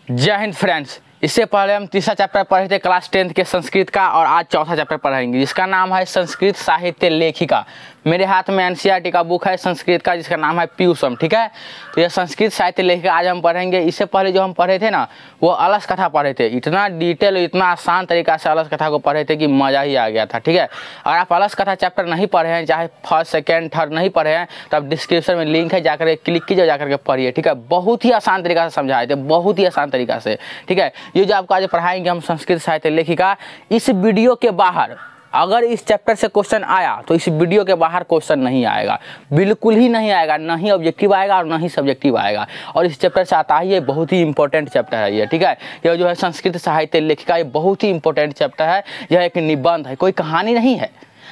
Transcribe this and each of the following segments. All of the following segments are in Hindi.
जय हिंद फ्रेंड्स। इससे पहले हम तीसरा चैप्टर पढ़े थे क्लास 10th के संस्कृत का, और आज चौथा चैप्टर पढ़ेंगे जिसका नाम है संस्कृत साहित्य लेखिका। मेरे हाथ में एनसीईआरटी का बुक है संस्कृत का जिसका नाम है पीयूषम। ठीक है, तो यह संस्कृत साहित्य लेखिका आज हम पढ़ेंगे। इससे पहले जो हम पढ़े थे ना, वो अलस कथा पढ़े थे। इतना डिटेल, इतना आसान तरीका से अलस कथा को पढ़े थे कि मज़ा ही आ गया था। ठीक है, अगर आप अलस कथा चैप्टर नहीं पढ़े हैं, चाहे फर्स्ट सेकेंड थर्ड नहीं पढ़े हैं, तो आप डिस्क्रिप्शन में लिंक है, जाकर क्लिक कीजिए, जाकर के पढ़िए। ठीक है, बहुत ही आसान तरीका से समझाए थे, बहुत ही आसान तरीका से। ठीक है, ये जो आपको आज पढ़ाएंगे हम संस्कृत साहित्य लेखिका, इस वीडियो के बाहर अगर इस चैप्टर से क्वेश्चन आया तो इस वीडियो के बाहर क्वेश्चन नहीं आएगा, बिल्कुल ही नहीं आएगा। ना ही ऑब्जेक्टिव आएगा और ना ही सब्जेक्टिव आएगा। और इस चैप्टर से आता ही ये बहुत ही इंपॉर्टेंट चैप्टर है ये। ठीक है, यह जो है संस्कृत साहित्य लेखिका, ये बहुत ही इंपॉर्टेंट चैप्टर है। यह एक निबंध है, कोई कहानी नहीं है,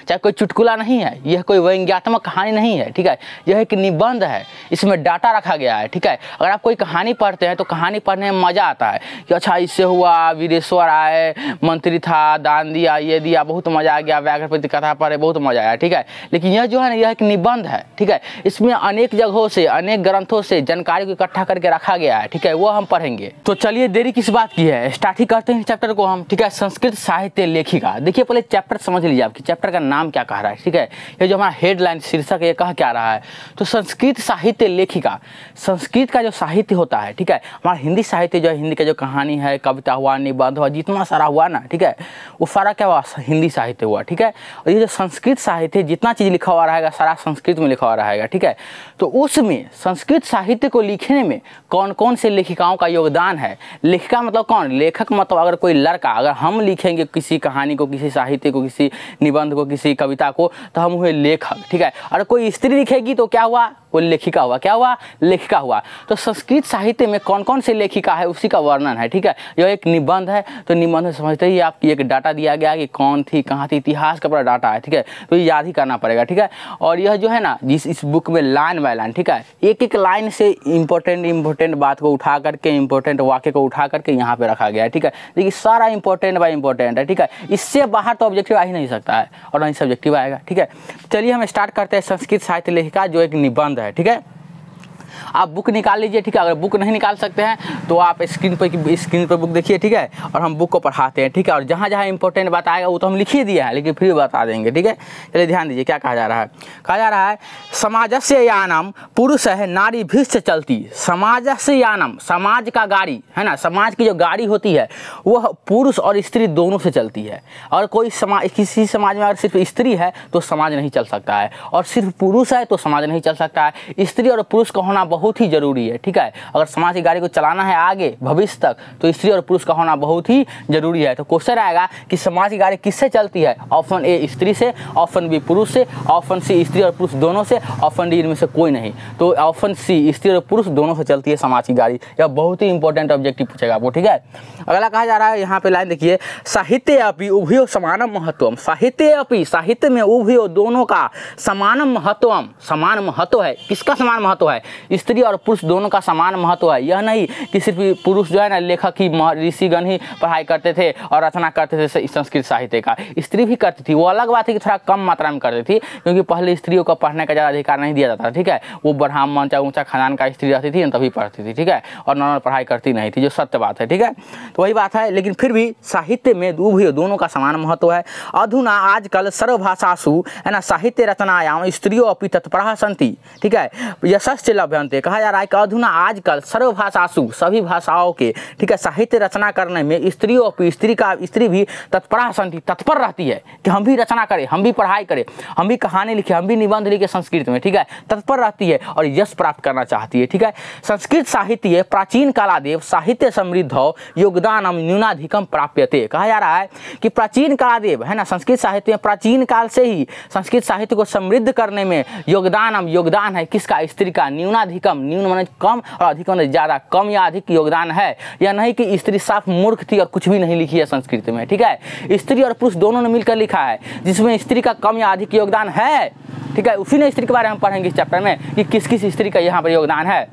चाहे कोई चुटकुला नहीं है, यह कोई व्यंग्यात्मक कहानी नहीं है। ठीक है, यह एक निबंध है, इसमें डाटा रखा गया है। ठीक है, अगर आप कोई कहानी पढ़ते हैं तो कहानी पढ़ने में मज़ा आता है कि अच्छा इससे हुआ, वीरेश्वर आए, मंत्री था, दान दिया, ये दिया, बहुत मज़ा आ गया, व्याघ्रपति कथा पढ़े, बहुत मज़ा आया। ठीक है, लेकिन यह जो है ना, यह एक निबंध है। ठीक है, इसमें अनेक जगहों से, अनेक ग्रंथों से जानकारी को इकट्ठा करके रखा गया है। ठीक है, वो हम पढ़ेंगे। तो चलिए देरी किस बात की है, स्टार्ट ही करते हैं चैप्टर को हम। ठीक है, संस्कृत साहित्य लेखिका। देखिए पहले चैप्टर समझ लीजिए, आपकी चैप्टर का नाम क्या कह रहा है। ठीक है, ये जो हमारा हेडलाइन शीर्षक है, ये कह क्या रहा है, तो संस्कृत साहित्य लेखिका। संस्कृत का जो साहित्य होता है, ठीक है, हमारा हिंदी साहित्य जो है, हिंदी का जो कहानी है, कविता हुआ, निबंध हुआ, जितना सारा हुआ ना, ठीक है, वो सारा क्या हुआ, हिंदी साहित्य हुआ। ठीक है, और ये जो संस्कृत साहित्य, जितना चीज़ लिखा हुआ रहेगा सारा संस्कृत में लिखा हुआ रहेगा। ठीक है, तो उसमें संस्कृत साहित्य को लिखने में कौन कौन से लेखिकाओं का योगदान है। लेखिका मतलब कौन, लेखक मतलब अगर कोई लड़का, अगर हम लिखेंगे किसी कहानी को, किसी साहित्य को, किसी निबंध को, किसी कविता को, तो हम हुए लेखक। ठीक है, और कोई स्त्री लिखेगी तो क्या हुआ, वो लेखिका हुआ। क्या हुआ, लेखिका हुआ। तो संस्कृत साहित्य में कौन कौन से लेखिका है उसी का वर्णन है। ठीक है, यह एक निबंध है, तो निबंध में समझते ही आपकी एक डाटा दिया गया कि कौन थी, कहाँ थी, इतिहास का पूरा डाटा है। ठीक है, तो ये याद ही करना पड़ेगा। ठीक है, और यह जो है ना, इस बुक में लाइन बाय लाइन, ठीक है, एक एक लाइन से इंपॉर्टेंट बात को उठा करके, इंपॉर्टेंट वाक्य को उठा करके यहाँ पे रखा गया है। ठीक है, देखिए सारा इंपॉर्टेंट बाय इंपॉर्टेंट है। ठीक है, इससे बाहर तो ऑब्जेक्टिव आ ही नहीं सकता है और ना ही सब्जेक्टिव आएगा। ठीक है, चलिए हम स्टार्ट करते हैं संस्कृत साहित्य लेखिका, जो एक निबंध है। ठीक है, आप बुक निकाल लीजिए। ठीक है, अगर बुक नहीं निकाल सकते हैं तो आप स्क्रीन पर बुक देखिए। ठीक है, और हम बुक को पढ़ाते हैं। ठीक है, और जहाँ जहाँ इंपॉर्टेंट बात आएगा वो तो हम लिख ही दिए हैं, लेकिन फिर बता देंगे। ठीक है, चलिए ध्यान दीजिए क्या कहा जा रहा है। कहा जा रहा है समाजस्य यानम पुरुष है नारी भीष्ट चलती। समाजस्य यानम, समाज का गाड़ी है ना, समाज की जो गाड़ी होती है वह पुरुष और स्त्री दोनों से चलती है। और कोई समाज, किसी समाज में अगर सिर्फ स्त्री है तो समाज नहीं चल सकता है, और सिर्फ पुरुष है तो समाज नहीं चल सकता है। स्त्री और पुरुष का होना बहुत ही जरूरी है। ठीक है, अगर समाज की गाड़ी को चलाना है आगे भविष्य तक, तो स्त्री और पुरुष का होना बहुत ही जरूरी है। तो क्वेश्चन आएगा कि समाज की गाड़ी किससे चलती है। ऑप्शन ए स्त्री से, ऑप्शन बी पुरुष से, ऑप्शन सी स्त्री और पुरुष दोनों से, ऑप्शन डी इनमें से कोई नहीं। तो ऑप्शन सी स्त्री और पुरुष दोनों से चलती है समाज की गाड़ी। यह बहुत ही इंपॉर्टेंट ऑब्जेक्टिव पूछेगा आपको। ठीक है, अगला कहा जा रहा है, यहाँ पे लाइन देखिए, साहित्य अपि उभयो समानम महत्वम। साहित्य अपि, साहित्य में उभयो दोनों का समानम महत्वम, समान महत्व है। किसका समान महत्व है, स्त्री और पुरुष दोनों का समान महत्व है। यह नहीं कि सिर्फ पुरुष जो है ना, लेखक ही, ऋषिगण ही पढ़ाई करते थे और रचना करते थे संस्कृत साहित्य का, स्त्री भी करती थी। वो अलग बात है कि थोड़ा कम मात्रा में करती थी, क्योंकि पहले स्त्रियों को पढ़ने का ज़्यादा अधिकार नहीं दिया जाता था। ठीक है, वो ब्राह्मण चाहे ऊंचा खानदान का स्त्री रहती थी तभी पढ़ती थी। ठीक है, और नॉर्मल पढ़ाई करती नहीं थी, जो सत्य बात है। ठीक है, तो वही बात है, लेकिन फिर भी साहित्य में उभयो दोनों का समान महत्व है। अधुना आजकल सर्वभाषासु है ना, साहित्य रचनायाम स्त्रियों अपि तत्पराः सन्ति। ठीक है, यशश्च लभ्यन्ते। कहा जा रहा है कि अधुना आजकल सर्वभाषासु, सभी भाषाओं के, ठीक है, साहित्य रचना करने में स्त्रियों अपि, स्त्री भी तत्पराः सन्ति, तत्पर रहती है कि हम भी रचना करें, हम भी पढ़ाई करें, हम भी कहानी लिखें, हम भी निबंध लिखे संस्कृत में। ठीक है, तत्पर रहती है और यश प्राप्त करना चाहती है। ठीक है, संस्कृत साहित्य प्राचीन कालादेव साहित्य समृद्ध योगदानम न्यूनाधिकम प्राप्यते। कहा जा रहा है कि प्राचीन कालादेव है ना, संस्कृत साहित्य में प्राचीन काल से ही संस्कृत साहित्य को समृद्ध करने में योगदान है किसका, स्त्री का। न्यूनाधिकम, न्यून माने कम और अधिक माने ज्यादा, कम या अधिक योगदान है। या नहीं कि स्त्री साफ मूर्ख थी और कुछ भी नहीं लिखी है संस्कृत में। ठीक है, स्त्री और पुरुष दोनों ने मिलकर लिखा है, जिसमें स्त्री का कम या अधिक योगदान है। ठीक है, उसी ने स्त्री के बारे में पढ़ेंगे इस चैप्टर में कि किस किस स्त्री का यहाँ पर योगदान है।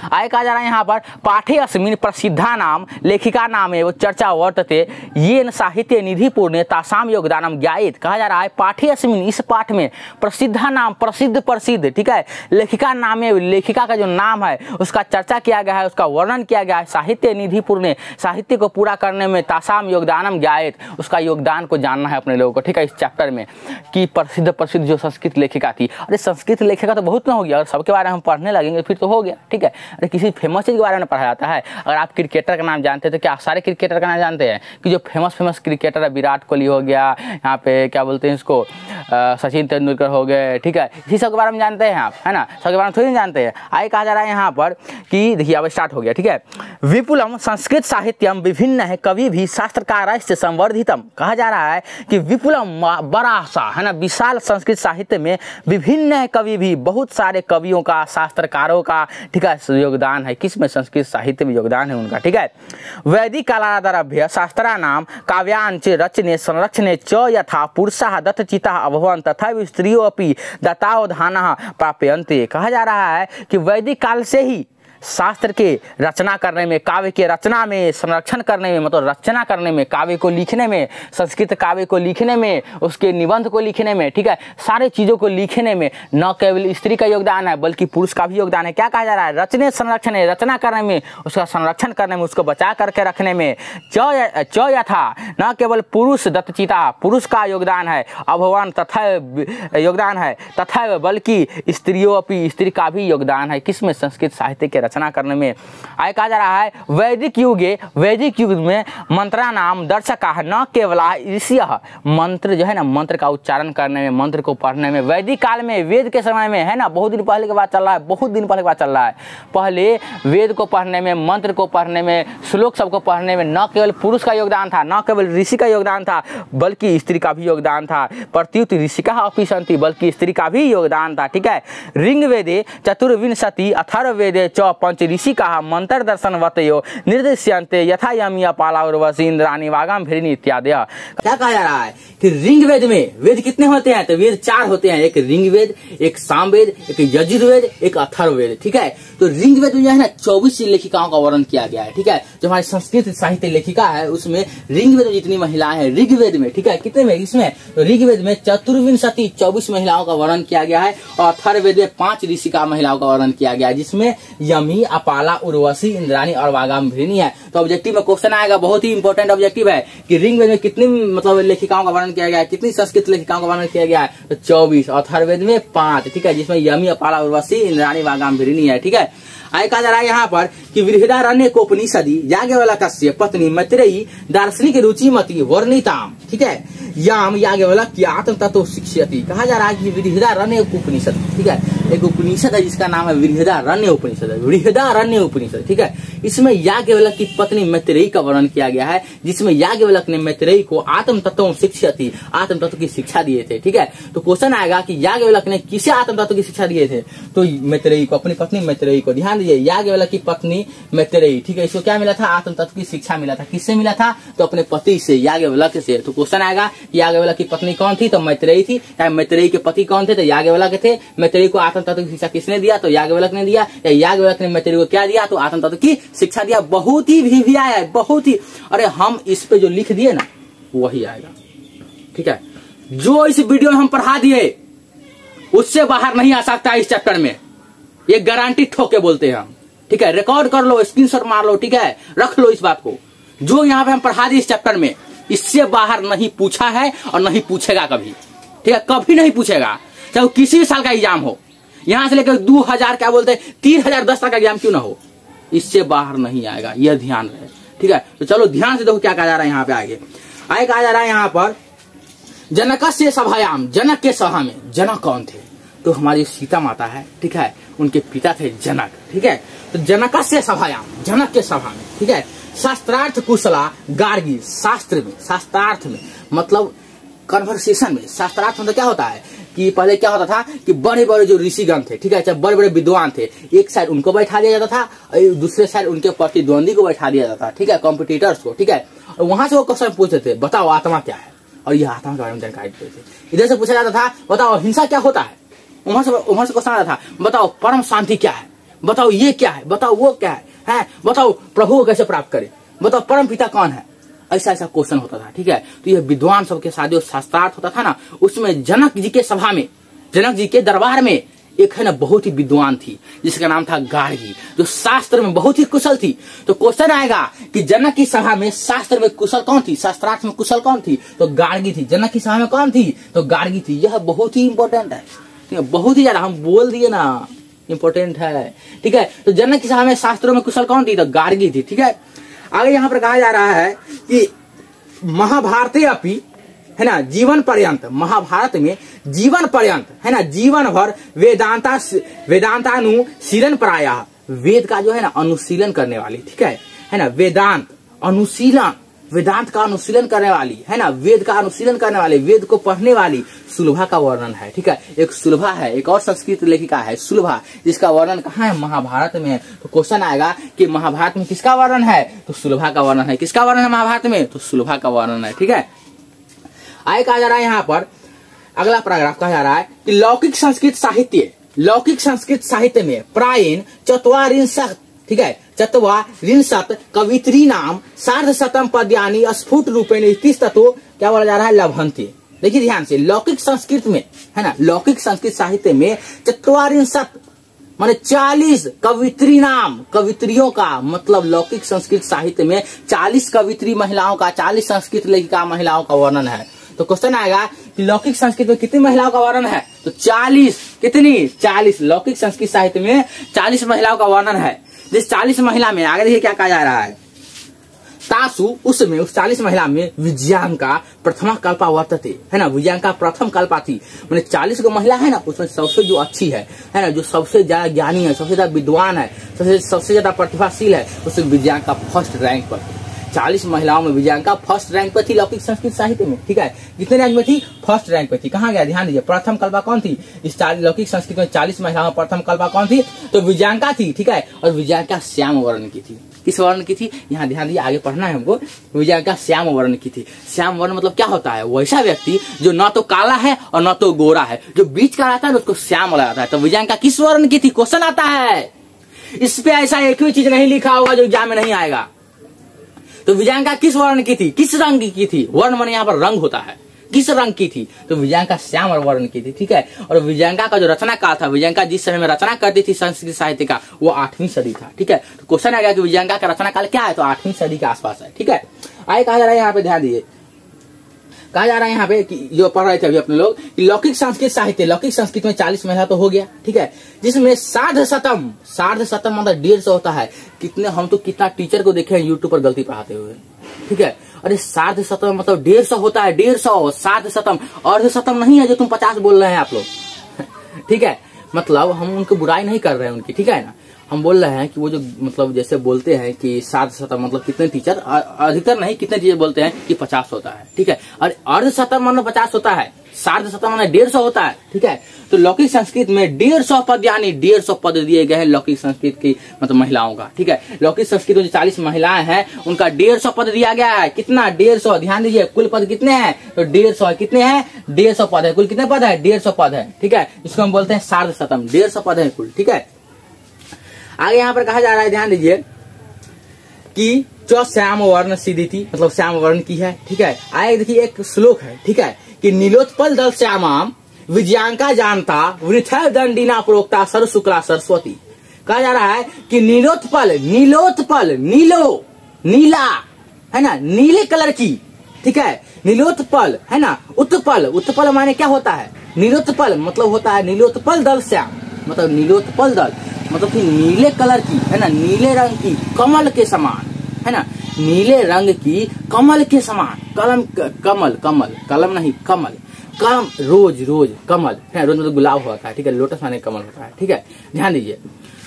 आगे कहा जा रहा है यहाँ पर पाठे अस्मिन् प्रसिद्धा नाम लेखिका नाम एवं चर्चा वर्तते येन साहित्य निधि पूर्ण तासाम योगदानम ज्ञायेत। कहा जा रहा है पाठे अस्मिन्, इस पाठ में प्रसिद्धा नाम, प्रसिद्ध, ठीक है, लेखिका नाम एवं लेखिका का जो नाम है उसका चर्चा किया गया है, उसका वर्णन किया गया है। साहित्य निधि पूर्ण, साहित्य को पूरा करने में तासाम योगदानम ज्ञायेत, उसका योगदान को जानना है अपने लोगों को, ठीक है, इस चैप्टर में कि प्रसिद्ध जो संस्कृत लेखिका थी। अरे संस्कृत लेखिका तो बहुत ना हो गया, अगर सबके बारे में हम पढ़ने लगेंगे फिर तो हो गया, ठीक है। अरे किसी फेमस चीज के बारे में पढ़ा जाता है। अगर आप क्रिकेटर का नाम जानते हैं तो क्या सारे क्रिकेटर का नाम जानते हैं? कि जो फेमस क्रिकेटर है, विराट कोहली हो गया, यहाँ पे क्या बोलते हैं इसको, सचिन तेंदुलकर हो गए, ठीक है, इसी सब के बारे में जानते हैं आप, है ना, सबके बारे में थोड़ी जानते हैं। आगे कहा जा रहा है यहाँ पर कि देखिए अब स्टार्ट हो गया, ठीक है। विपुलम संस्कृत साहित्यम विभिन्न है कवि भी शास्त्रकार से संवर्धितम। कहा जा रहा है कि विपुलम बड़ा सा, है ना, विशाल संस्कृत साहित्य में विभिन्न है कवि भी, बहुत सारे कवियों का, शास्त्रकारों का, ठीक है, योगदान है। किसमें? संस्कृत साहित्य में योगदान है उनका, ठीक है। वैदिक कालादारभ्य शास्त्रा नाम काव्यांच रचने संरक्षणे च यथा पुरुषाः दत्तचिताः अभवन् तथा स्त्रियों अपि दत्तावधानः प्राप्यन्ते। कहा जा रहा है कि वैदिक काल से ही शास्त्र के रचना करने में, काव्य के रचना में, संरक्षण करने में, मतलब रचना करने में, काव्य को लिखने में, संस्कृत काव्य को लिखने में, उसके निबंध को लिखने में, ठीक है, सारे चीज़ों को लिखने में न केवल स्त्री का योगदान है बल्कि पुरुष का भी योगदान है। क्या कहा जा रहा है? रचने संरक्षण है, रचना करने में, उसका संरक्षण करने में, उसको बचा करके रखने में। च यथा, न केवल पुरुष दत्तचिता, पुरुष का योगदान है, अभवान तथा योगदान है, तथा बल्कि स्त्रियों अपनी, स्त्री का भी योगदान है। किसमें? संस्कृत साहित्य के रचना करने में। आगे कहा जा रहा है वैदिक युग में मंत्रा नाम दर्शका न केवल ऋषियः, मंत्र जो है ना, मंत्र का उच्चारण करने में, मंत्र को पढ़ने में, वैदिक काल में, वेद के समय में, है ना, बहुत दिन पहले की बात चल रहा है, बहुत दिन पहले की बात चल रहा है। पहले वेद को पढ़ने में, मंत्र को पढ़ने में, श्लोक सबको पढ़ने में न केवल पुरुष का योगदान था, न केवल ऋषि का योगदान था, बल्कि स्त्री का भी योगदान था। प्रत्युत ऋषिका अपि सन्ति, बल्कि स्त्री का भी योगदान था, ठीक है। ऋग्वेदे चतुर्विंशति अथर्ववेदे च पंच ऋषि का मंत्र दर्शन वतयो निर्दिश्यन्ते यथा यमी अपाला उर्वशी इंद्राणी वागम भृणी इत्यादि। क्या कहा जा रहा है कि ऋग्वेद में, वेद कितने होते हैं? तो वेद 4 होते हैं, एक ऋग्वेद, एक सामवेद, एक यजुर्वेद, एक अथर्ववेद, ठीक है। तो ऋग्वेद में जो है ना 24 लेखिकाओं का वर्णन किया गया है, ठीक है। जो हमारी संस्कृत साहित्य लेखिका है उसमें ऋग्वेद में जितनी महिलाएं हैं ऋग्वेद में, ठीक है, कितने में? इसमें तो ऋग्वेद में चतुर्विंशति 24 महिलाओं का वर्णन किया गया है और अथर्ववेद में 5 ऋषिका महिलाओं का वर्णन किया गया है, जिसमें यमी, अपाला, उर्वशी, इंद्राणी और वागम भृणी है। तो ऑब्जेक्टिव में क्वेश्चन आएगा, बहुत ही इंपॉर्टेंट ऑब्जेक्टिव है कि ऋग्वेद में कितनी मतलब लेखिकाओं का वर्णन किया गया है, कितनी संस्कृत लेखिकाओं का वर्णन किया गया है? तो 24, अथर्ववेद में 5, ठीक है, जिसमें यमी, अपाला, उर्वशी, इंद्राणी, वागम भृणी है, ठीक है। आगे कहा जा रहा है यहाँ पर कि बृहदारण्यकोपनिषदि याज्ञवल्क्यस्य पत्नी मैत्रेयी दार्शनिक रुचिमती वर्णिताम, ठीक है, याम याज्ञवल्क्य आत्म तत्व शिक्षयति। कहा जा रहा है कि बृहदारण्य उपनिषद, ठीक है, एक उपनिषद है जिसका नाम है बृहदारण्य उपनिषद, बृहदारण्य उपनिषद, ठीक है। इसमें याज्ञवल्क्य की पत्नी मैत्रेयी का वर्णन किया गया है, जिसमें याज्ञवल्क्य ने मैत्रेयी को आत्म तत्व शिक्षयति, आत्म तत्व की शिक्षा दिए थे, ठीक है। तो क्वेश्चन आएगा कि याज्ञवल्क्य ने किसे आत्म तत्व की शिक्षा दिए थे? तो मैत्रेयी को, अपनी पत्नी मैत्रेयी को। ध्यान दीजिए, याज्ञवल्क्य की पत्नी मैत्रेयी, ठीक है, इसको क्या मिला था? आत्म तत्व की शिक्षा मिला था। किससे मिला था? तो अपने पति से, याज्ञवल्क्य से। तो क्वेश्चन आएगा याज्ञवल्क्य की पत्नी कौन थी? तो मैत्रेयी थी। मैत्रेयी के पति कौन थे? तो याज्ञवल्क्य थे। मैत्रेयी को आत्म तत्व की शिक्षा किसने दिया? तो याज्ञवल्क्य ने दिया। याज्ञवल्क्य ने मैत्रेयी को क्या दिया? तो आत्म तत्व की शिक्षा दिया। बहुत ही भी आया है, बहुत ही। अरे हम इस पे जो लिख दिए ना वही आएगा, ठीक है। जो इस वीडियो में हम पढ़ा दिए उससे बाहर नहीं आ सकता इस चैप्टर में, ये गारंटी ठोक के बोलते हैं हम, ठीक है। रिकॉर्ड कर लो, स्क्रीनशॉट मार लो, ठीक है, रख लो इस बात को। जो यहाँ पे हम पढ़ा दिए इस चैप्टर में, इससे बाहर नहीं पूछा है और नहीं पूछेगा कभी, ठीक है, कभी नहीं पूछेगा। चाहे किसी भी साल का एग्जाम हो, यहां से लेकर 2000 क्या बोलते हैं 3010 तक का एग्जाम क्यों ना हो, इससे बाहर नहीं आएगा, यह ध्यान रहे, ठीक है। तो चलो ध्यान से देखो क्या कहा जा रहा है यहाँ पे। आगे कहा जा रहा है यहाँ पर जनकस्य सभायाम, जनक के सभा में। जनक कौन थे? तो हमारी सीता माता है, ठीक है, उनके पिता थे जनक, ठीक है। तो जनकस्य सभायाम, जनक के सभा में, ठीक है। शास्त्रार्थ कुशला गार्गी, शास्त्र में, शास्त्रार्थ में मतलब कन्वर्सेशन में। शास्त्रार्थ मतलब क्या होता है कि पहले क्या होता था कि बड़े बड़े जो ऋषिगण थे, ठीक है, चाहे बड़े बड़े विद्वान थे, एक साइड उनको बैठा दिया जाता था और दूसरे साइड उनके प्रतिद्वंदी को बैठा दिया जाता था, ठीक है, कॉम्पिटिटर्स को, ठीक है। और वहां से वो क्वेश्चन पूछते थे, बताओ आत्मा क्या है, और यह आत्मा के बारे में जानकारी देते थे। इधर से पूछा जाता था बताओ हिंसा क्या होता है, वहां से क्वेश्चन आता था बताओ परम शांति क्या है, बताओ ये क्या है, बताओ वो क्या है, बताओ प्रभु को कैसे प्राप्त करें, बताओ परम पिता कौन है, ऐसा ऐसा क्वेश्चन होता था। ठीक है, तो ये विद्वान सबके साथ जो शास्त्रार्थ होता था ना, उसमें जनक जी के सभा में, जनक जी के दरबार में एक है ना बहुत ही विद्वान थी जिसका नाम था गार्गी, जो शास्त्र में बहुत ही कुशल थी। तो क्वेश्चन आएगा कि जनक की सभा में शास्त्र में कुशल कौन थी, शास्त्रार्थ में कुशल कौन थी, तो गार्गी थी। जनक की सभा में कौन थी, तो गार्गी थी। यह बहुत ही इंपॉर्टेंट है, ठीक है, बहुत ही ज्यादा, हम बोल दिए ना इंपॉर्टेंट है। ठीक है, तो जनक की सभा में शास्त्रों में कुशल कौन थी, तो गार्गी थी। ठीक है, आगे यहाँ पर कहा जा रहा है कि महाभारते अपि है ना जीवन पर्यंत, महाभारत में जीवन पर्यंत है ना जीवन भर वेदांतानुशीलन प्रायः, वेद का जो है ना अनुशीलन करने वाली, ठीक है ना, वेदांत अनुशीलन, वेदांत का अनुशीलन करने वाली है ना, वेद का अनुशीलन करने वाली, वेद को पढ़ने वाली सुलभा का वर्णन है। ठीक है, एक सुलभा है, एक और संस्कृत लेखिका है सुलभा, जिसका वर्णन कहाँ है, महाभारत में। तो क्वेश्चन आएगा कि महाभारत में किसका वर्णन है, तो सुलभा का वर्णन है। किसका वर्णन है महाभारत में, तो सुलभा का वर्णन है। ठीक है, आगे कहा जा रहा है यहाँ पर अगला पैराग्राफ कहा जा रहा है कि लौकिक संस्कृत साहित्य, लौकिक संस्कृत साहित्य में प्रायेण चत्वारिंशत्, ठीक है, चत्वारिंशत् कवित्री नाम सार्धशतम पद्यानि स्फुट रूपेण इतिस्ततो क्या बोला जा रहा है, लभन्ते। देखिए ध्यान से, लौकिक संस्कृत में है ना, लौकिक संस्कृत साहित्य में चत्वारिंशत् माने 40 कवित्री नाम, कवित्रियों का मतलब लौकिक संस्कृत साहित्य में 40 कवित्री महिलाओं का, 40 संस्कृत लेखिका महिलाओं का वर्णन है। तो क्वेश्चन आएगा कि लौकिक संस्कृत में कितनी महिलाओं का वर्णन है, तो 40, कितनी 40, लौकिक संस्कृत साहित्य में 40 महिलाओं का वर्णन है। जिस 40 महिला में आगे देखिए क्या कहा जा रहा है, तासु, उसमें उस 40 महिला में विजयांका प्रथमा कल्पा वर्तते, है ना, विजयांका प्रथम कल्पा थी, मैंने 40 को महिला है ना, उसमें सबसे जो अच्छी है ना, जो सबसे ज्यादा ज्ञानी है, सबसे ज्यादा विद्वान है, सबसे ज्यादा प्रतिभाशील है, उसमें विजयांका फर्स्ट रैंक पर थी। 40 महिलाओं में विजयांका फर्स्ट रैंक पर थी लौकिक संस्कृत साहित्य में। ठीक है, कितने रैंक में थी, फर्स्ट रैंक पर थी। कहाँ गया, ध्यान दीजिए, प्रथम कल्पा कौन थी, इस लौकिक संस्कृत में 40 महिलाओं में प्रथम कल्पा कौन थी, तो विजयांका थी। ठीक है, और विजयांका श्याम वर्ण की थी। किस वर्ण की थी, यहाँ ध्यान दीजिए, आगे पढ़ना है हमको। विजयांका श्याम वर्ण की थी। श्याम वर्ण मतलब क्या होता है, वैसा व्यक्ति जो न तो काला है और न तो गोरा है, जो बीच का रहता है उसको श्याम बोला जाता है। तो विजयांका किस वर्ण की थी, क्वेश्चन आता है। इस पे ऐसा एक भी चीज नहीं लिखा होगा जो एग्जाम में नहीं आएगा। तो विजयांका किस वर्ण की थी, किस रंग की थी, वर्ण माने यहाँ पर रंग होता है, किस रंग की थी, तो विजयांका श्याम वर्ण की थी। ठीक है, और विजयांका का जो रचना काल था, विजयांका जिस समय में रचना करती थी संस्कृत साहित्य का, वो 8वीं सदी था। ठीक है, तो क्वेश्चन आ गया कि विजयांका का रचना काल क्या है, तो 8वीं सदी के आसपास है। ठीक है, आगे कहा जा रहा है यहाँ पे, ध्यान दीजिए, कहा जा रहा है यहाँ पे कि जो पढ़ रहे थे अभी अपने लोग, कि लौकिक संस्कृत साहित्य, लौकिक संस्कृत में 40 महिला तो हो गया। ठीक है, जिसमें सार्धशतम, सार्धशतम मतलब 150 होता है। कितने, हम तो कितना टीचर को देखे हैं यूट्यूब पर गलती पढ़ाते हुए। ठीक है, अरे सार्धशतम मतलब 150 होता है, 150, सार्धशतम, अर्धशतम नहीं है जो तुम 50 बोल रहे हैं आप लोग। ठीक है, मतलब हम उनको बुराई नहीं कर रहे हैं उनकी, ठीक है ना, हम बोल रहे हैं कि वो जो मतलब जैसे बोलते हैं कि 700 मतलब कितने टीचर, अधिकतर नहीं, कितने टीचर बोलते हैं कि 50 होता है। ठीक है, और अर्धशतम मतलब 50 होता है, सार्धशतम मतलब 150 होता है। ठीक है, तो लौकिक संस्कृत में 150 पद, यानी 150 पद दिए गए हैं लौकिक संस्कृत की मतलब महिलाओं का। ठीक है, लौकिक संस्कृत में जो 40 महिलाएं हैं उनका 150 पद दिया गया है। कितना, 150, ध्यान दीजिए, कुल पद कितने हैं, तो 150, कितने हैं, 150 पद है, कुल कितने पद है, 150 पद है। ठीक है, इसको हम बोलते हैं सार्धशतम, 150 पद है कुल। ठीक है, आगे यहाँ पर कहा जा रहा है, ध्यान दीजिए, कि जो श्याम वर्ण सीधी थी, मतलब श्याम वर्ण की है। ठीक है, आगे देखिए एक श्लोक है, ठीक है, कि नीलोत्पल दल श्यामाम विजयांका जानता वृथा दंडिना प्रोक्ता सर शुक्ला सरस्वती। कहा जा रहा है कि नीलोत्पल, नीलोत्पल, नीलो, नीला है ना, नीले कलर की। ठीक है, नीलोत्पल है ना, उत्पल, उत्पल माने क्या होता है, नीलोत्पल मतलब होता है नीलोत्पल दल श्याम, मतलब नीलोत्पल दल मतलब कि नीले कलर की है ना, नीले रंग की, कमल के समान है ना, नीले रंग की कमल के समान, कलम, कमल, कमल, कलम नहीं, कमल, कलम, रोज, रोज, कमल है, रोज मतलब गुलाब होता है। ठीक है, लोटस माने कमल होता है। ठीक है, ध्यान दीजिए,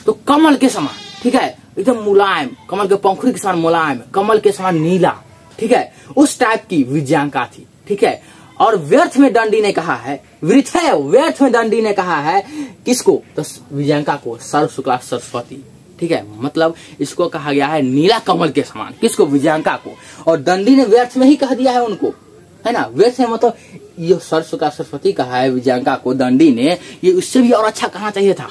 तो कमल के समान, ठीक है, एकदम मुलायम, कमल के पंखुड़ी के समान मुलायम, कमल के समान नीला। ठीक है, उस टाइप की विजयांका थी। ठीक है, और व्यर्थ में दंडी ने कहा है, वृथा, व्यर्थ में दंडी ने कहा है किसको, तो विजयांका को, सर्व शुक्ला सरस्वती। ठीक है, मतलब इसको कहा गया है नीला कमल के समान, किसको, विजयांका को, और दंडी ने व्यर्थ में ही कह दिया है उनको, है ना, व्यर्थ में मतलब ये सर्व शुक्ला सरस्वती कहा है विजयांका को दंडी ने, ये उससे भी और अच्छा कहना चाहिए था।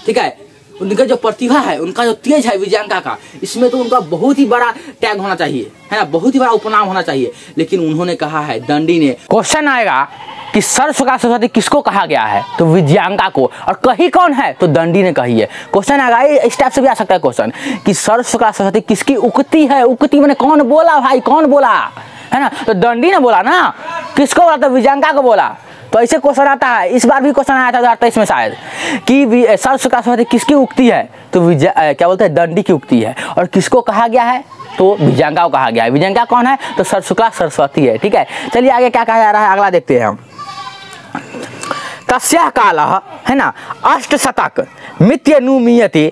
ठीक है, उनका जो प्रतिभा है, उनका जो तेज है विजयांका का, इसमें तो उनका बहुत ही बड़ा टैग होना चाहिए, है ना, बहुत ही बड़ा उपनाम होना चाहिए। लेकिन उन्होंने कहा है, दंडी ने, क्वेश्चन आएगा कि सर्वकला सरस्वती किसको कहा गया है, तो विजयांका को, और कही कौन है, तो दंडी ने कही है। क्वेश्चन आएगा इस टाइप से भी आ सकता है क्वेश्चन कि सर्वकला सरस्वती किसकी उक्ति है, उक्ति मैंने कौन बोला भाई, कौन बोला, है ना, तो दंडी ने बोला ना, किसको बोला, तो विजयांका को बोला। तो ऐसे क्वेश्चन आता है, इस बार भी क्वेश्चन आया था 2023 में शायद कि सर्वकला सरस्वती किसकी उक्ति है, तो क्या बोलते हैं, दंडी की उक्ति है। और किसको कहा गया है, तो विजयांका को कहा गया है। विजयांका कौन है, तो सर्वकला सरस्वती है। ठीक है, चलिए आगे क्या कहा जा रहा है, अगला देखते हैं हम। तस्या कालः, है ना, अष्टशतक मित्यनुमीयते,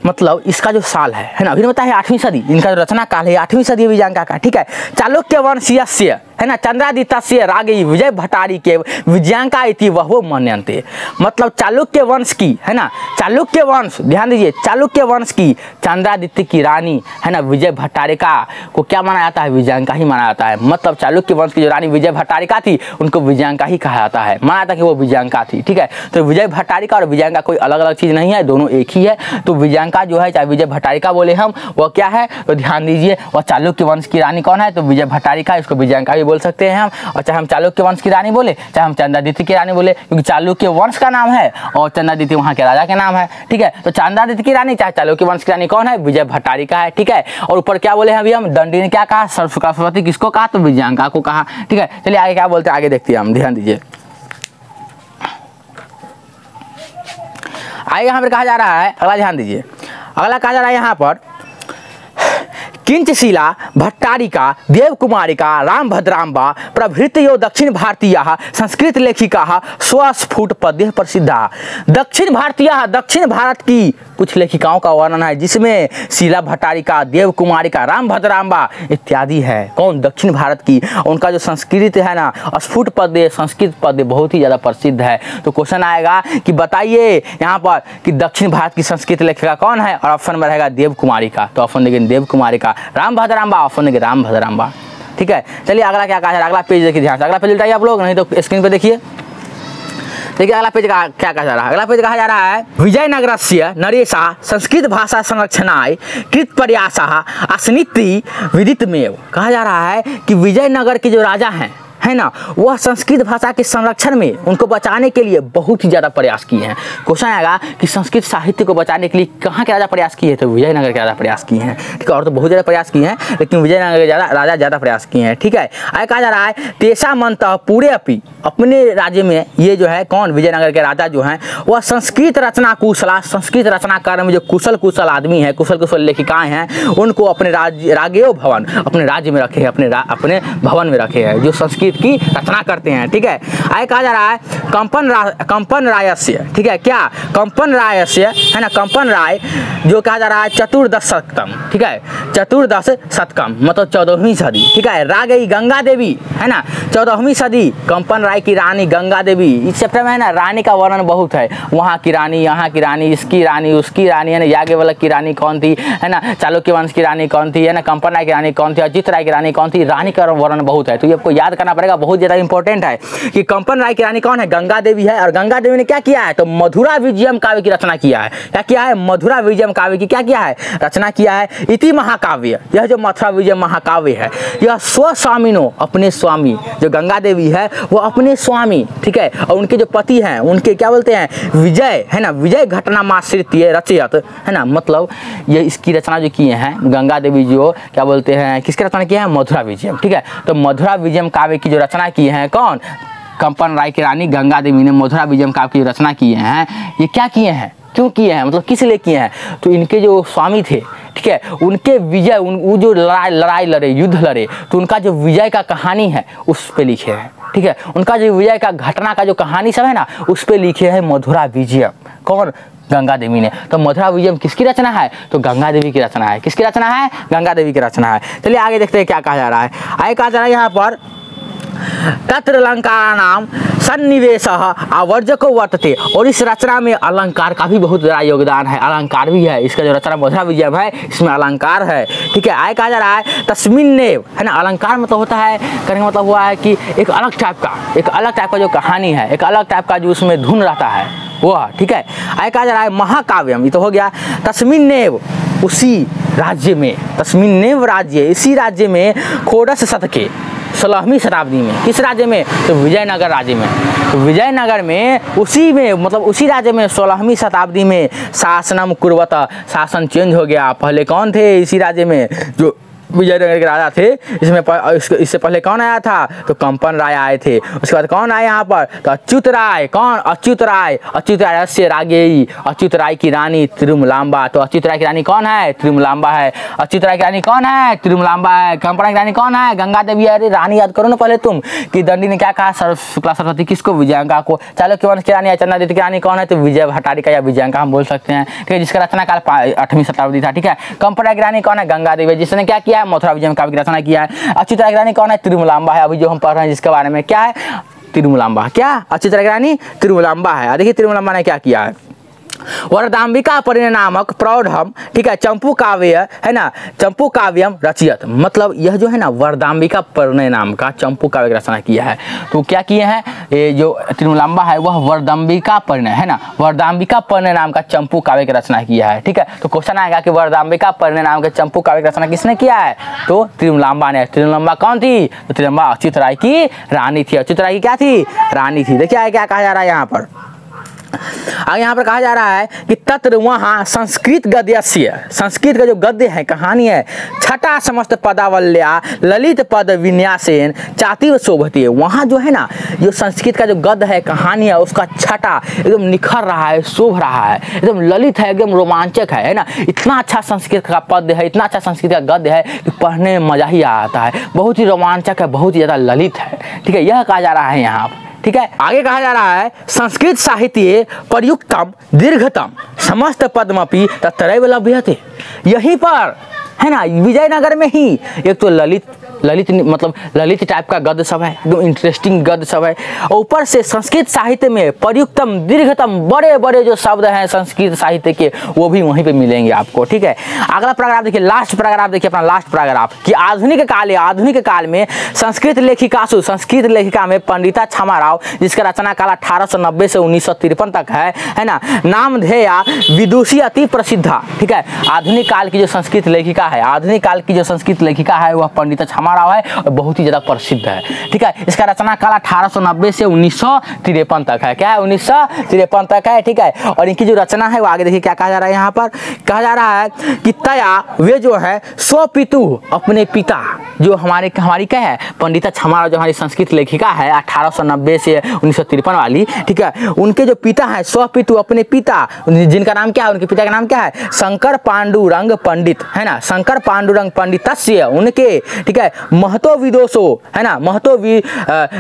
मतलब इसका जो साल है ना, अभी बताया है 8वीं सदी, इनका जो रचना काल है 8वीं सदी विजयांका का। ठीक है, चालुक्य वंशीयस्य, है ना, चंद्रादित्य रागे विजय भट्टारी के विजयांका इति वह मन्यन्ते, मतलब चालुक्य वंश की, है ना, चालुक्य वंश, ध्यान दीजिए, चालुक्य वंश की चंद्रादित्य की रानी, है ना, विजय भट्टारिका को क्या माना जाता है, विजयांका ही माना जाता है। मतलब चालुक्य वंश की जो रानी विजय भट्टारिका थी, उनको विजयांका ही कहा जाता है, माना जाता है कि वो विजयांका थी। ठीक है, तो विजय भट्टारिका और विजयांका कोई अलग अलग चीज़ नहीं है, दोनों एक ही है। तो विजयांका जो है, चाहे विजय भट्टारिका बोले हम, वो क्या है, तो ध्यान दीजिए, वह चालुक्य वंश की रानी कौन है, तो विजय भट्टारिका, इसको विजयांका भी बोल सकते हैं हम। और चाहे हम चालुक्य वंश की रानी बोले, चाहे हम चंद्रादित्य की रानी बोले, क्योंकि चालुक्य वंश का नाम है और चंद्रादित्य वहाँ के राजा के नाम है। ठीक है, तो चंद्रादित्य की रानी चाहे चालुक्य वंश की रानी कौन है, विजय भट्टारिका है। ठीक है, और ऊपर क्या बोले अभी हम, दंडी ने क्या कहा, सर्वकला सरस्वती किसको कहा, तो विजयांका को कहा। ठीक है, चलिए आगे क्या बोलते हैं, आगे देखते हैं हम, ध्यान दीजिए। आगे यहाँ पर कहा जा रहा है, अगला ध्यान दीजिए, अगला कहा जा रहा है यहाँ पर, किंचशीला भट्टारिका देवकुमारिका रामभद्राम्बा प्रभृतयो दक्षिण भारतीय संस्कृत लेखिका स्वस्फुट पद्य प्रसिद्धा। दक्षिण भारतीय, दक्षिण भारत की कुछ लेखिकाओं का वर्णन है, जिसमें शीला भट्टारिका, देवकुमारिका, रामभद्राम्बा इत्यादि है। कौन, दक्षिण भारत की, उनका जो संस्कृत है ना, स्फुट पद्य, संस्कृत पद्य बहुत ही ज़्यादा प्रसिद्ध है। तो क्वेश्चन आएगा कि बताइए यहाँ पर कि दक्षिण भारत की संस्कृत लेखिका कौन है, और ऑप्शन में रहेगा देवकुमारिका, तो ऑप्शन देंगे देवकुमारिका। रामभद्राम्बा, ऑप्शन देंगे रामभद्राम्बा। ठीक है, चलिए अगला क्या कहा है, अगला पेज देखिए ध्यान से, अगला पेज उल्टाइए आप लोग, नहीं तो स्क्रीन पे देखिए। देखिए अगला पेज का क्या कहा जा रहा है, अगला पेज कहा जा रहा है, विजयनगरस्य नरेशा संस्कृत भाषा संरक्षणाय कृत प्रयासः अस्निति विदितमेव। कहा जा रहा है कि विजयनगर के जो राजा हैं, है ना, वह संस्कृत भाषा के संरक्षण में, उनको बचाने के लिए बहुत ही ज़्यादा प्रयास किए हैं। क्वेश्चन आएगा कि संस्कृत साहित्य को बचाने के लिए कहाँ के राजा प्रयास किए, तो विजयनगर के राजा प्रयास किए हैं। ठीक है, और तो बहुत ज़्यादा प्रयास किए हैं, लेकिन विजयनगर के राजा ज़्यादा प्रयास किए हैं। ठीक है, आगे कहा जा रहा है, तेसा मंतः पूरे अपने राज्य में, ये जो है कौन, विजयनगर के राजा जो हैं, वह संस्कृत रचना कुशला, संस्कृत रचना कार्य में जो कुशल आदमी है, कुशल लेखिकाएँ हैं, उनको अपने रागेय भवन, अपने राज्य में रखे हैं, अपने भवन में रखे हैं, जो संस्कृत की रचना करते हैं। ठीक है, आगे कहा जा रहा है, कंपन रायस्य, ठीक है, क्या, कंपन रायस्य, है ना, कंपन राय जो कहा जा रहा है चतुर्दश शतकम। ठीक है, चतुर्दश शतकम मतलब 14वीं सदी। ठीक है, रागई गंगा देवी, है ना, 14वीं सदी, कंपन राय की रानी गंगा देवी। इस चैप्टर में है ना, रानी का वर्णन बहुत है, वहाँ की रानी, यहाँ की रानी, इसकी रानी, उसकी रानी, है ना, याज्ञवल्क्य की रानी कौन थी, है ना, चालुक्य वंश की रानी कौन थी, है ना, कंपन राय की रानी कौन थी, अजित राय की रानी कौन थी, रानी का वर्णन बहुत है। तो ये आपको याद करना पड़ेगा, बहुत ज़्यादा इंपॉर्टेंट है कि कंपन राय की रानी कौन है, गंगा देवी है। और गंगा देवी ने क्या किया है, तो मधुरा विजयम काव्य की रचना किया है। क्या किया है, मधुरा विजयम काव्य की क्या किया है, रचना किया है। इति महाकाव्य, यह जो मथुरा विजय महाकाव्य है, यह स्वस्वामिनो, अपने स्वामी, जो गंगा देवी है वो अपने स्वामी, ठीक है, और उनके जो पति हैं उनके क्या बोलते हैं, विजय, है ना, विजय घटनामाश्रित्य रचयत, है ना, मतलब ये इसकी रचना जो किए हैं गंगा देवी, जो क्या बोलते हैं, किसकी रचना किया है, मधुरा विजयम। ठीक है, तो मधुरा विजयम काव्य की जो रचना की है कौन, कंपन राय की रानी गंगा देवी ने मधुरा विजयम काव्य की रचना किए हैं। ये क्या किए हैं, क्यों किए हैं, मतलब किस लिए किए हैं, तो इनके जो स्वामी थे, ठीक है, उनके विजय, वो जो लड़ाई लड़े, युद्ध लड़े, तो उनका जो विजय का कहानी है उस पे लिखे हैं। ठीक है, उनका जो विजय का घटना का जो कहानी सब है ना, उस पे लिखे हैं मधुरा विजयम, कौन, गंगा देवी ने। तो मधुरा विजयम किसकी रचना है, तो गंगा देवी की रचना है। किसकी रचना है, गंगा देवी की रचना है। चलिए आगे देखते हैं क्या कहा जा रहा है। आगे कहा जा रहा है यहाँ पर, तत्र अलंकाराणाम सन्निवेश आवर्जको वर्तते, और इस रचना में अलंकार का भी बहुत बड़ा योगदान है, अलंकार भी है। इसका जो रचना मधुरा विजयम है इसमें अलंकार है। ठीक है, आगे कहा जा रहा है, तस्मिन्नेव, है ना, अलंकार मतलब होता है, कहने का मतलब हुआ है कि एक अलग टाइप का जो कहानी है, एक अलग टाइप का जो उसमें धुन रहता है, वह, ठीक है। आगे कहा जा रहा है महाकाव्यम, ये तो हो गया। तस्मिन्नेव, उसी राज्य में, तस्मिन्नेव राज्य, इसी राज्य में षोडश शतके, 16वीं शताब्दी में, किस राज्य में? तो विजयनगर राज्य में। तो विजयनगर में, उसी में मतलब उसी राज्य में 16वीं शताब्दी में शासनम कुर्वत, शासन चेंज हो गया। पहले कौन थे इसी राज्य में? जो विजयनगर के राजा थे, इससे पहले कौन आया था? तो कंपन राय आए थे। उसके बाद कौन आए यहाँ पर? तो अच्युत राय। कौन? अच्युत राय। अच्युत राय से रागेयी, अच्युत राय की रानी तिरुमलांबा। तो अच्युत राय की रानी कौन है? तिरुमलांबा है। अच्युत राय की रानी कौन है? तिरुमलांबा है। कंपन राय की रानी कौन है? गंगा देवी। अरे रानी याद करो ना पहले तुम, कि दंडी ने क्या कहा? शुक्ला सरस्वती किसको? विजयंका को। चालुक्य वंश की रानी है चंद्रादित्य की रानी कौन है? तो विजय भट्टारिका या विजयंका हम बोल सकते हैं, ठीक है, जिसका रचना काल 8वीं शताब्दी था, ठीक है। कंपन राय की रानी कौन है? गंगा देवी, जिसने क्या किया है? मथुरा विजय काव्य की रचना किया है। अच्युत राय की रानी कौन है? तिरुमलांबा है, अभी जो हम पढ़ रहे हैं जिसके बारे में, क्या है? तिरुमलांबा। क्या? अच्युत राय की रानी तिरुमलांबा है। देखिए तिरुमलांबा ने क्या किया है? वरदाम्बिका परिणामक प्रौढ़म, ठीक है, चंपू काव्य है ना, चंपू काव्यम रचियत। मतलब यह जो है ना वरदाम्बिका परिणाम का चंपू काव्य की रचना किया है। तो क्या किए हैं? ये जो तिरुमलांबा है वह वरदाम्बिका परिणाम है ना, वरदाम्बिका परिणाम का चंपू काव्य की रचना किया है, ठीक है। तो क्वेश्चन आएगा कि वरदाम्बिका परिणाम के चंपू काव्य की रचना किसने किया है? तो तिरुमलांबा ने। तिरुमलांबा कौन थी? तो तिरुमलांबा अच्युत राय की रानी थी। अच्युत राय की क्या थी? रानी थी। देखिए क्या कहा जा रहा है यहाँ पर। आगे यहाँ पर कहा जा रहा है कि तत्र वहाँ संस्कृत गद्यस्य, संस्कृत का जो गद्य है, कहानी है, छठा समस्त पदावल्या ललित पद विन्यासेन चातिव शोभती है। वहाँ जो है ना, जो संस्कृत का जो गद्य है, कहानी है, उसका छठा एकदम निखर रहा है, शोभ रहा है, एकदम ललित है, एकदम रोमांचक है ना। इतना अच्छा संस्कृत का पद्य है, इतना अच्छा संस्कृत का गद्य है कि पढ़ने में मजा ही आता है। बहुत ही रोमांचक है, बहुत ही ज़्यादा ललित है, ठीक है। यह कहा जा रहा है यहाँ, ठीक है। आगे कहा जा रहा है संस्कृत साहित्य प्रयुक्तम दीर्घतम समस्त पद्मपि तत्रैव लभ्यते। यहीं पर है ना, विजयनगर में ही एक तो ललित मतलब ललित टाइप का गद्य सब है, एकदम इंटरेस्टिंग गद्य सब है। और ऊपर से संस्कृत साहित्य में प्रयुक्तम दीर्घतम बड़े बड़े जो शब्द हैं संस्कृत साहित्य के, वो भी वहीं पे मिलेंगे आपको, ठीक है। अगला पैराग्राफ देखिए, लास्ट पैराग्राफ देखिए, अपना लास्ट पैराग्राफ कि आधुनिक काल में संस्कृत लेखिकासु, संस्कृत लेखिका में पंडिता क्षमा राव, जिसका रचना काल 1890 से 1953 तक है ना, नामधेया विदुषी अति प्रसिद्धा, ठीक है। आधुनिक काल की जो संस्कृत लेखिका है, आधुनिक काल की जो संस्कृत लेखिका है वह पंडिता क्षमा राव है और बहुत ही ज्यादा प्रसिद्ध है, ठीक है। इसका रचना काल 1890 से 1953 तक है। क्या है? 1953 तक है, ठीक है। और इनकी जो रचना है वो आगे देखिए क्या कहा जा रहा है यहाँ पर। कहा जा रहा है कि तया वे जो है स्वपितु, अपने पिता, जो हमारी क्या है, पंडिता क्षमा राव जो हमारी संस्कृत लेखिका है 1890 से 1953 वाली, ठीक है, उनके जो पिता है स्वपितु, अपने पिता, जिनका नाम क्या है, उनके पिता का नाम क्या है? शंकर पांडुरंग पंडित, है ना, शंकर पांडुरंग पंडितस्य, उनके, ठीक है, महतो विदुषो, है ना, महतो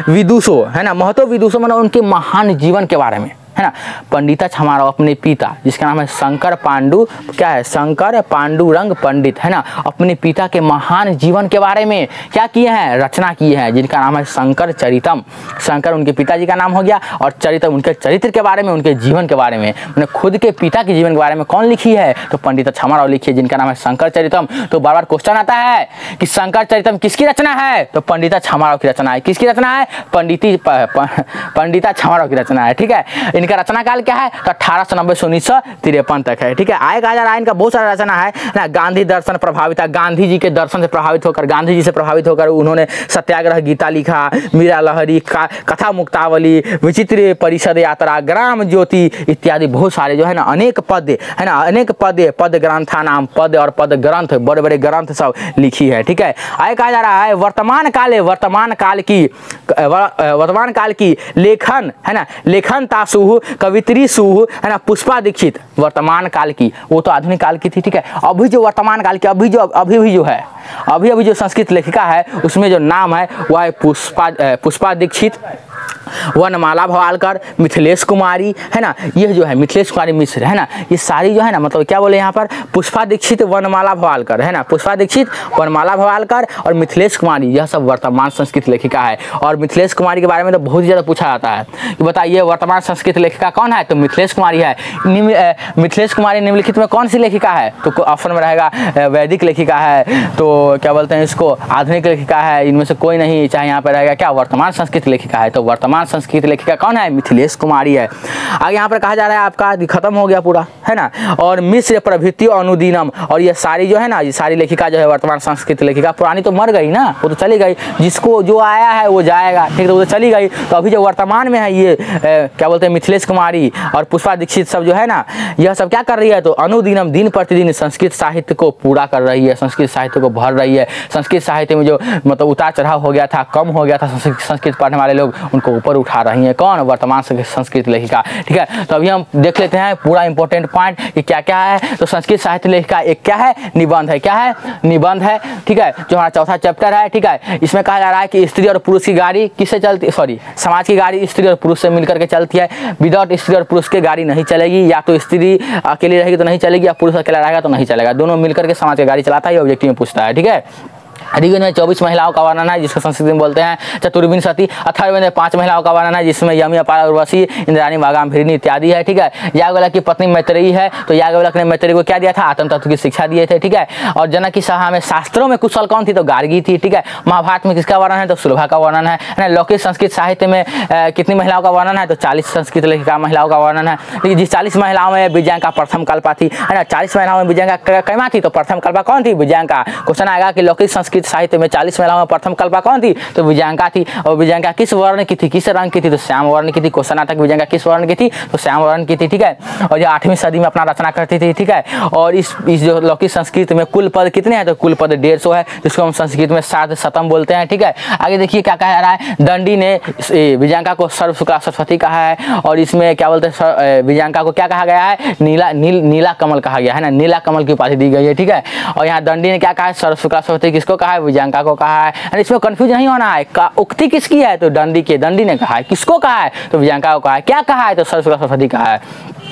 विदुषो, है ना, महतो विदुषो मतलब उनके महान जीवन के बारे में, है ना। पंडिता क्षमा राव अपने पिता, जिसका नाम है शंकर पांडु, क्या है, शंकर पांडुरंग पंडित, है ना, अपने पिता के महान जीवन के बारे में क्या किए हैं? रचना किए हैं, जिनका नाम है शंकर चरितम। शंकर उनके पिताजी का नाम हो गया और चरितम उनके चरित्र के बारे में, उनके जीवन के बारे में, उन्हें खुद के पिता के जीवन के बारे में कौन लिखी है? तो पंडिता क्षमा राव लिखी है, जिनका नाम है शंकर चरितम। तो बार बार क्वेश्चन आता है कि शंकर चरितम किसकी रचना है? तो पंडिता क्षमा राव की रचना है। किसकी रचना है? पंडिता क्षमा राव की रचना है, ठीक है। इनका रचना काल क्या है? तो 1890 से 1953 तक है, ठीक है। आगे कहा जा रहा है इनका बहुत सारा रचना है ना। गांधी दर्शन प्रभावित है, गांधी जी के दर्शन से प्रभावित होकर, गांधी जी से प्रभावित होकर उन्होंने सत्याग्रह गीता लिखा, मीरा लहरी, कथा मुक्तावली, विचित्र परिषद यात्रा, ग्राम ज्योति इत्यादि बहुत सारे जो है ना अनेक पद्य, है ना, अनेक पद ग्रंथा नाम, पद और पद ग्रंथ, बड़े बड़े ग्रंथ सब लिखी है, ठीक है। आगे कहा जा रहा है वर्तमान काल की लेखन, है ना, लेखन तासु कवित्री सुह, है ना, पुष्पा दीक्षित, वर्तमान काल की, वो तो आधुनिक काल की थी, ठीक है। अभी जो वर्तमान काल की, अभी भी जो है, अभी जो संस्कृत लेखिका है उसमें जो नाम है वह है पुष्पा दीक्षित, वनमाला भवालकर, मिथिलेश कुमारी, है ना, यह जो है मिथिलेश कुमारी मिश्र, है ना, ये सारी जो है ना, मतलब क्या बोले यहाँ पर, पुष्पा दीक्षित, वनमाला भवालकर, है ना, पुष्पा दीक्षित, वनमाला भवालकर और मिथिलेश कुमारी, यह सब वर्तमान संस्कृत लेखिका है। और मिथिलेश कुमारी के बारे में तो बहुत ही ज़्यादा पूछा जाता है कि बताइए वर्तमान संस्कृत लेखिका कौन है? तो मिथिलेश कुमारी है। मिथिलेश कुमारी निम्नलिखित में कौन सी लेखिका है? तो ऑप्शन में रहेगा वैदिक लेखिका है, तो क्या बोलते हैं इसको, आधुनिक लेखिका है, इनमें से कोई नहीं, चाहे यहाँ पर रहेगा क्या, वर्तमान संस्कृत लेखिका है। तो वर्तमान संस्कृत लेखिका कौन है? मिथिलेश कुमारी है। आगे यहाँ पर कहा जा रहा है आपका खत्म हो गया पूरा, है ना। और मिश्र प्रभृति अनुदीनम, और ये सारी जो है ना, ये सारी लेखिका जो है वर्तमान संस्कृत लेखिका, पुरानी तो मर गई ना, वो तो चली गई, जिसको जो आया है वो जाएगा, ठीक है, तो वो तो चली गई। तो अभी जो वर्तमान में है ये क्या बोलते हैं, मिथिलेश कुमारी और पुष्पा दीक्षित सब जो है ना, यह सब क्या कर रही है? तो अनुदिनम, दिन प्रतिदिन संस्कृत साहित्य को पूरा कर रही है, संस्कृत साहित्य को भर रही है। संस्कृत साहित्य में जो मतलब उतार चढ़ाव हो गया था, कम हो गया था, संस्कृत पढ़ने वाले लोग उनको ऊपर उठा रही हैं। कौन? वर्तमान संस्कृत लेखिका, ठीक है। तो अभी हम देख लेते हैं पूरा इंपॉर्टेंट पॉइंट कि क्या क्या है। तो संस्कृत साहित्य लेखिका एक क्या है? निबंध है। क्या है? निबंध है, ठीक है, जो हमारा चौथा चैप्टर है, ठीक है। इसमें कहा जा रहा है कि स्त्री और पुरुष की गाड़ी किससे चलती, सॉरी, समाज की गाड़ी स्त्री और पुरुष से मिलकर के चलती है। विदाउट स्त्री और पुरुष के गाड़ी नहीं चलेगी, या तो स्त्री अकेली रहेगी तो नहीं चलेगी, या पुरुष अकेला रहेगा तो नहीं चलेगा, दोनों मिलकर के समाज की गाड़ी चलाता है, ये ऑब्जेक्टिव में पूछता है, ठीक है। ऋग्वेद में 24 महिलाओं का वर्णन है, जिसको संस्कृत में बोलते हैं चतुर्विंशति। अथर्ववेद में 5 महिलाओं का वर्णन है, जिसमें यमी, अपाला, उर्वशी, इंद्राणी, वागाम, भृगु इत्यादि है, ठीक है। याज्ञवल्क्य की पत्नी मैत्रेयी है, तो याज्ञवल्क्य ने मैत्रेयी को क्या दिया था? आत्म तत्व की शिक्षा दिए थे, ठीक है। और जनक की सभा में शास्त्रों में कुशल कौन थी? तो गार्गी थी, ठीक है। महाभारत में किसका वर्णन है? तो सुलभा का वर्णन है ना। लौकिक संस्कृत साहित्य में कितनी महिलाओं का वर्णन है? तो 40 संस्कृत लेखिका महिलाओं का वर्णन है। लेकिन जिस 40 महिलाओं में विजयांका प्रथम कल्पा थी, है ना। 40 महिलाओं में विजयांका कैमा थी? तो प्रथम कल्पा कौन थी? विजयांका। क्वेश्चन आएगा कि लौकिक संस्कृत साहित्य में 40 महिलाओं में प्रथम कल्पा कौन थी? तो विजयांका थी। और विजयांका किस वर्ण की थी, किस रंग की थी? तो श्याम वर्ण की थी। क्वेश्चन आता है विजयांका किस वर्ण की थी? तो श्याम वर्ण की थी, ठीक है। और ये 8वीं सदी में अपना रचना करती थी, ठीक है। और इस जो लौकिक संस्कृत में कुल पद कितने हैं? तो कुल पद 150 है, जिसको हम संस्कृत में सार्ध शतम बोलते हैं, ठीक है। आगे देखिए क्या कहा जा रहा है। दंडी ने विजयांका को सर्वसुखा सरस्वती कहा है, और इसमें क्या बोलते हैं, विजयांका को क्या कहा गया है? नीला कमल कहा गया है ना, नीला कमल की उपाधि दी गई है, ठीक है। और यहाँ दंडी ने क्या कहा है? सर्वसुखा सरस्वती किसको कहा है? विजयांका को कहा है। इसमें कंफ्यूज नहीं होना है, उक्ति किसकी है? तो दंडी ने कहा है। किसको कहा है? तो विजयांका को कहा है। क्या कहा है? तो सर्वसुखा सरस्वती कहा है।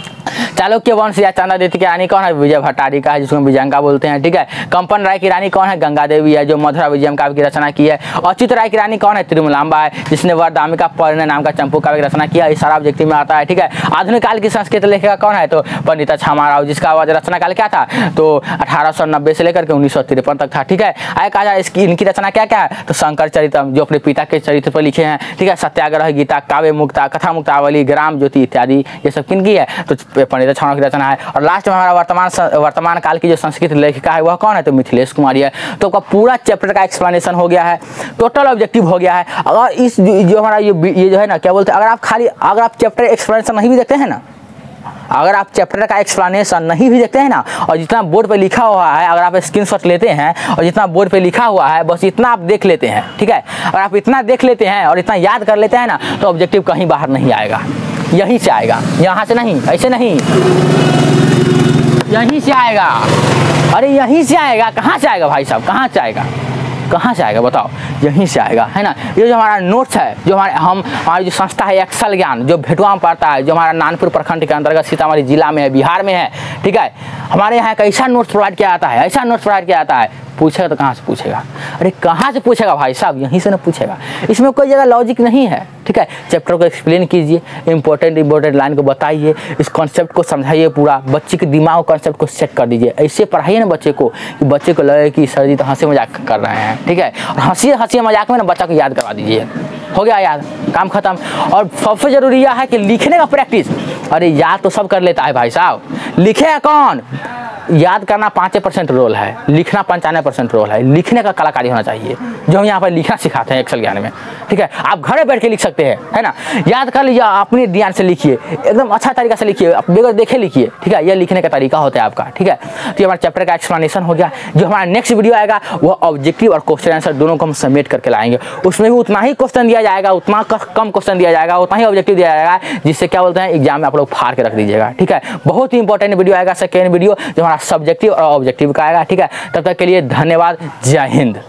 चालुक्य वंश या चंद्रदित्य की रानी कौन है? विजय भट्टारी का है, जिसको हम विजयांका बोलते हैं, ठीक है। कंपन राय की रानी कौन है? गंगा देवी है, जो मधुरा विजयम काव्य की रचना की है। अच्युत राय की रानी कौन है? तिरुमलांबा है, जिसने वरदामिका परिणय नाम का चंपू काव्य की रचना किया। इस सारा ऑब्जेक्टिव में आता है, ठीक है। आधुनिक काल की संस्कृत लेखिका कौन है? तो पंडिता छामाराव, जिसका रचना काल क्या था? तो 1890 से लेकर के 1953 तक था, ठीक है। आगे कहा जाए इनकी रचना क्या क्या है? तो शंकर चरितम, जो अपने पिता के चरित्र पर लिखे हैं, ठीक है। सत्याग्रह, गीता, काव्य मुक्ता, कथा मुक्तावली, ग्राम ज्योति इत्यादि, ये सब किनकी है? तो पंडित छामाराव की रचना है। और लास्ट में हमारा वर्तमान काल की जो संस्कृत लेखिका है वह कौन है? तो मिथिलेश कुमारी है। तो आपका पूरा चैप्टर का एक्सप्लेनेशन हो गया है, टोटल ऑब्जेक्टिव हो गया है। अगर इस जो हमारा ये जो है ना, क्या बोलते हैं, अगर आप चैप्टर एक्सप्लेनेशन नहीं भी देखते हैं ना, अगर आप चैप्टर का एक्सप्लेनेशन नहीं भी देखते हैं ना, और जितना बोर्ड पे लिखा हुआ है अगर आप स्क्रीनशॉट लेते हैं, और जितना बोर्ड पे लिखा हुआ है बस इतना आप देख लेते हैं, ठीक है। अगर आप इतना देख लेते हैं और इतना याद कर लेते हैं ना, तो ऑब्जेक्टिव कहीं बाहर नहीं आएगा, यहीं से आएगा, यहाँ से नहीं, ऐसे नहीं, यहीं से आएगा। अरे यहीं से आएगा, कहाँ से आएगा भाई साहब, कहाँ से आएगा, कहाँ से आएगा बताओ? यहीं से आएगा, है ना। ये जो हमारा नोट्स है, जो हमारी जो संस्था है एक्सल ज्ञान, जो भेटुआ में पड़ता है, जो हमारा नानपुर प्रखंड के अंतर्गत सीतामढ़ी जिला में है, बिहार में है, ठीक है। हमारे यहाँ एक ऐसा नोट्स प्रोवाइड किया जाता है, ऐसा नोट्स प्रोवाइड किया जाता है, पूछेगा तो कहाँ से पूछेगा? अरे कहाँ से पूछेगा भाई साहब? यहीं से ना पूछेगा। इसमें कोई जगह लॉजिक नहीं है, ठीक है। चैप्टर को एक्सप्लेन कीजिए, इंपॉर्टेंट लाइन को बताइए, इस कॉन्सेप्ट को समझाइए पूरा, बच्चे के दिमाग कॉन्सेप्ट को सेट कर दीजिए। ऐसे पढ़ाइए ना बच्चे को कि बच्चे को लगे कि सर जी तो हंसी मजाक कर रहे हैं, ठीक है। और हंसी मजाक में ना बच्चा को याद करवा दीजिए, हो गया याद, काम खत्म। और सबसे जरूरी यह है कि लिखने का प्रैक्टिस। अरे याद तो सब कर लेता है भाई साहब, लिखेगा कौन? याद करना 5% रोल है, लिखना 95% रोल है। लिखने का कलाकारी होना चाहिए, जो हम यहाँ पर लिखना सिखाते हैं एक्सेल ज्ञान में, ठीक है। आप घर में बैठ के लिख सकते हैं, है ना। याद कर लीजिए, अपने ध्यान से लिखिए, एकदम अच्छा तरीका से लिखिए, बगैर देखे लिखिए, ठीक है। यह लिखने का तरीका होता है आपका, ठीक है। तो ये हमारे चैप्टर का एक्सप्लेनेशन हो गया। जो हमारा नेक्स्ट वीडियो आएगा वह ऑब्जेक्टिव और क्वेश्चन आंसर दोनों को हम सबमिट करके लाएंगे। उसमें भी उतना ही क्वेश्चन दिया जाएगा, उतना कम क्वेश्चन दिया जाएगा, उतना ही ऑब्जेक्टिव दिया जाएगा, जिससे क्या बोलते हैं एग्जाम में आप लोग फाड़ के रख दीजिएगा, ठीक है। बहुत ही इंपॉर्टेंट वीडियो आएगा, सेकेंड वीडियो जो हमारा सब्जेक्टिव और ऑब्जेक्टिव का आएगा, ठीक है। तब तक के लिए धन्यवाद, जय हिंद।